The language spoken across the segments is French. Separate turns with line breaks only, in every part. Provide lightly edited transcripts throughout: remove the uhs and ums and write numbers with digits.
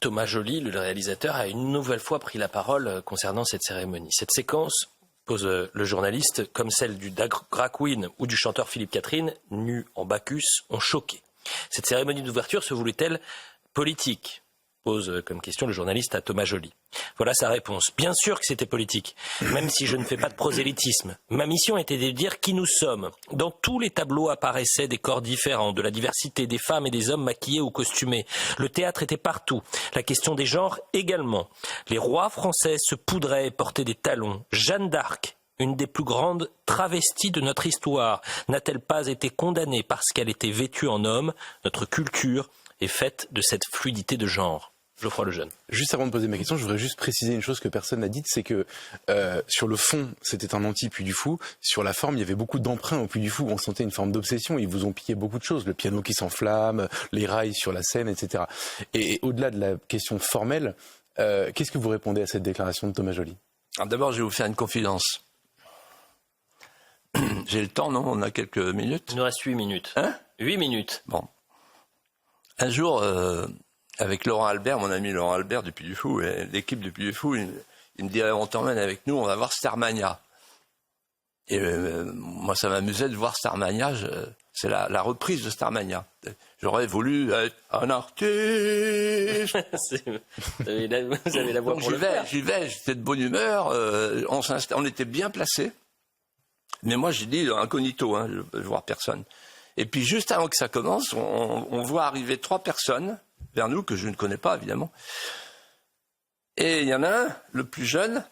Thomas Joly, le réalisateur, a une nouvelle fois pris la parole concernant cette cérémonie. Cette séquence, pose le journaliste, comme celle du drag queen ou du chanteur Philippe Catherine, nus en Bacchus, ont choqué. Cette cérémonie d'ouverture se voulait-elle politique ? Pose comme question le journaliste à Thomas Joly. Voilà sa réponse. Bien sûr que c'était politique, même si je ne fais pas de prosélytisme. Ma mission était de dire qui nous sommes. Dans tous les tableaux apparaissaient des corps différents, de la diversité des femmes et des hommes maquillés ou costumés. Le théâtre était partout. La question des genres également. Les rois français se poudraient et portaient des talons. Jeanne d'Arc, une des plus grandes travesties de notre histoire, n'a-t-elle pas été condamnée parce qu'elle était vêtue en homme ? Notre culture est faite de cette fluidité de genre. Geoffroy Lejeune.
Juste avant de poser ma question, je voudrais juste préciser une chose que personne n'a dite, c'est que sur le fond, c'était un anti-Puy du Fou. Sur la forme, il y avait beaucoup d'emprunts au Puy du Fou. On sentait une forme d'obsession. Ils vous ont piqué beaucoup de choses. Le piano qui s'enflamme, les rails sur la scène, etc. Et au-delà de la question formelle, qu'est-ce que vous répondez à cette déclaration de Thomas Joly ?
Alors d'abord, je vais vous faire une confidence. J'ai le temps, non ? On a quelques minutes.
Il nous reste 8 minutes. 8 minutes.
Bon. Un jour, avec Laurent Albert, mon ami Laurent Albert du Puy du Fou, et l'équipe du Puy du Fou, il me dit on t'emmène avec nous, on va voir Starmania. Et moi, ça m'amusait de voir Starmania. C'est la reprise de Starmania. J'aurais voulu être un artiste.
Vous avez la voix
Donc
pour le faire.
j'y vais, j'étais de bonne humeur. On était bien placés. Mais moi, j'ai dit incognito, je ne veux voir personne. Et puis, juste avant que ça commence, on voit arriver 3 personnes vers nous, que je ne connais pas, évidemment. Et il y en a un, le plus jeune,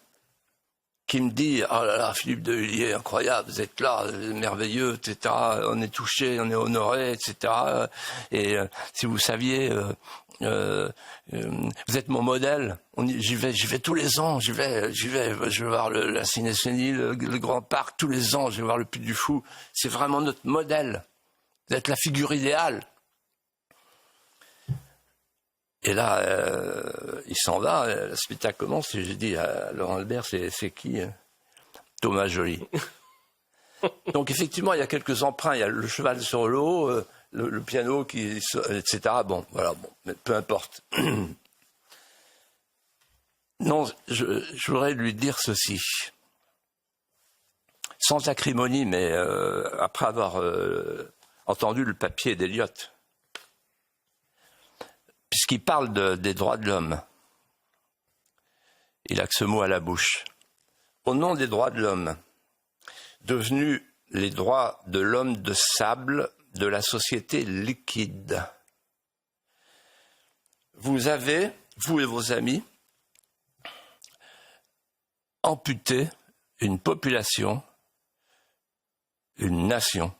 qui me dit « Oh là là, Philippe de Villiers, incroyable, vous êtes là, merveilleux, etc. On est touché, on est honoré, etc. Et si vous saviez, vous êtes mon modèle. J'y vais tous les ans, je vais voir la Cinéscénie, le Grand Parc, tous les ans, je vais voir le Puy du Fou. C'est vraiment notre modèle. Vous êtes la figure idéale. » Et là, il s'en va, le spectacle commence, et j'ai dit à Laurent Albert, c'est qui ? Thomas Joly. Donc effectivement, il y a quelques emprunts, il y a le cheval sur l'eau, le piano, etc. Bon, voilà, mais peu importe. Non, je voudrais lui dire ceci. Sans acrimonie, mais après avoir entendu le papier d'Eliott, puisqu'il parle des droits de l'homme. Il a que ce mot à la bouche. Au nom des droits de l'homme, devenus les droits de l'homme de sable de la société liquide, vous avez, vous et vos amis, amputé une population, une nation,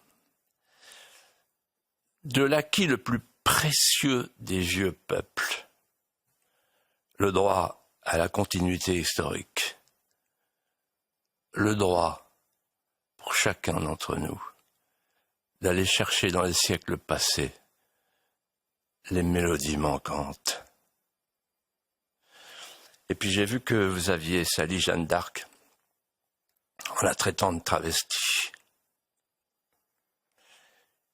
de l'acquis le plus précieux des vieux peuples, le droit à la continuité historique, le droit pour chacun d'entre nous d'aller chercher dans les siècles passés les mélodies manquantes. Et puis j'ai vu que vous aviez sali Jeanne d'Arc en la traitant de travestie.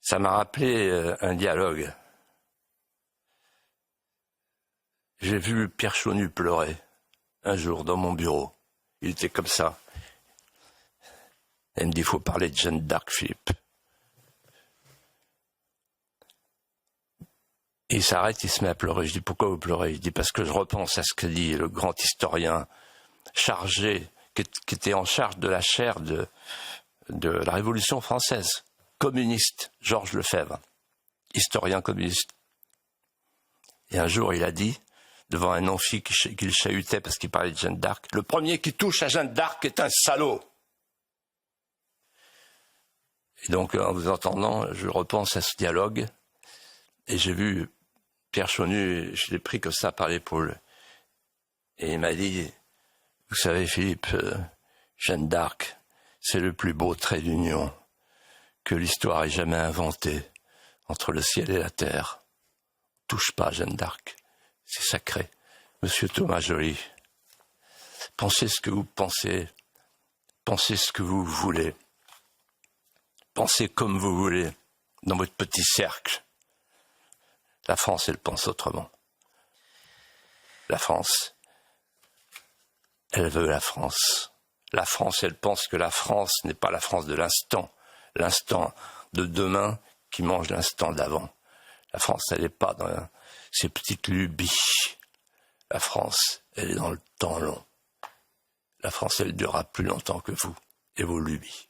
Ça m'a rappelé un dialogue. J'ai vu Pierre Chaunu pleurer un jour dans mon bureau. Il était comme ça. Elle me dit, il faut parler de Jeanne d'Arc, Philippe. Et il s'arrête, il se met à pleurer. Je dis, pourquoi vous pleurez ? Il dit, parce que je repense à ce que dit le grand historien chargé, qui était en charge de la chaire de la Révolution française, communiste, Georges Lefebvre, historien communiste. Et un jour, il a dit, devant un amphi qu'il chahutait parce qu'il parlait de Jeanne d'Arc, le premier qui touche à Jeanne d'Arc est un salaud. Et donc, en vous entendant, je repense à ce dialogue, et j'ai vu Pierre Chaunu, je l'ai pris comme ça par l'épaule, et il m'a dit, vous savez Philippe, Jeanne d'Arc, c'est le plus beau trait d'union que l'histoire ait jamais inventé entre le ciel et la terre. Touche pas Jeanne d'Arc. C'est sacré. Monsieur Thomas Joly, pensez ce que vous pensez, pensez ce que vous voulez, pensez comme vous voulez, dans votre petit cercle. La France, elle pense autrement. La France, elle veut la France. La France, elle pense que la France n'est pas la France de l'instant de demain qui mange l'instant d'avant. La France, elle n'est pas dans ces petites lubies. La France, elle est dans le temps long. La France, elle durera plus longtemps que vous et vos lubies.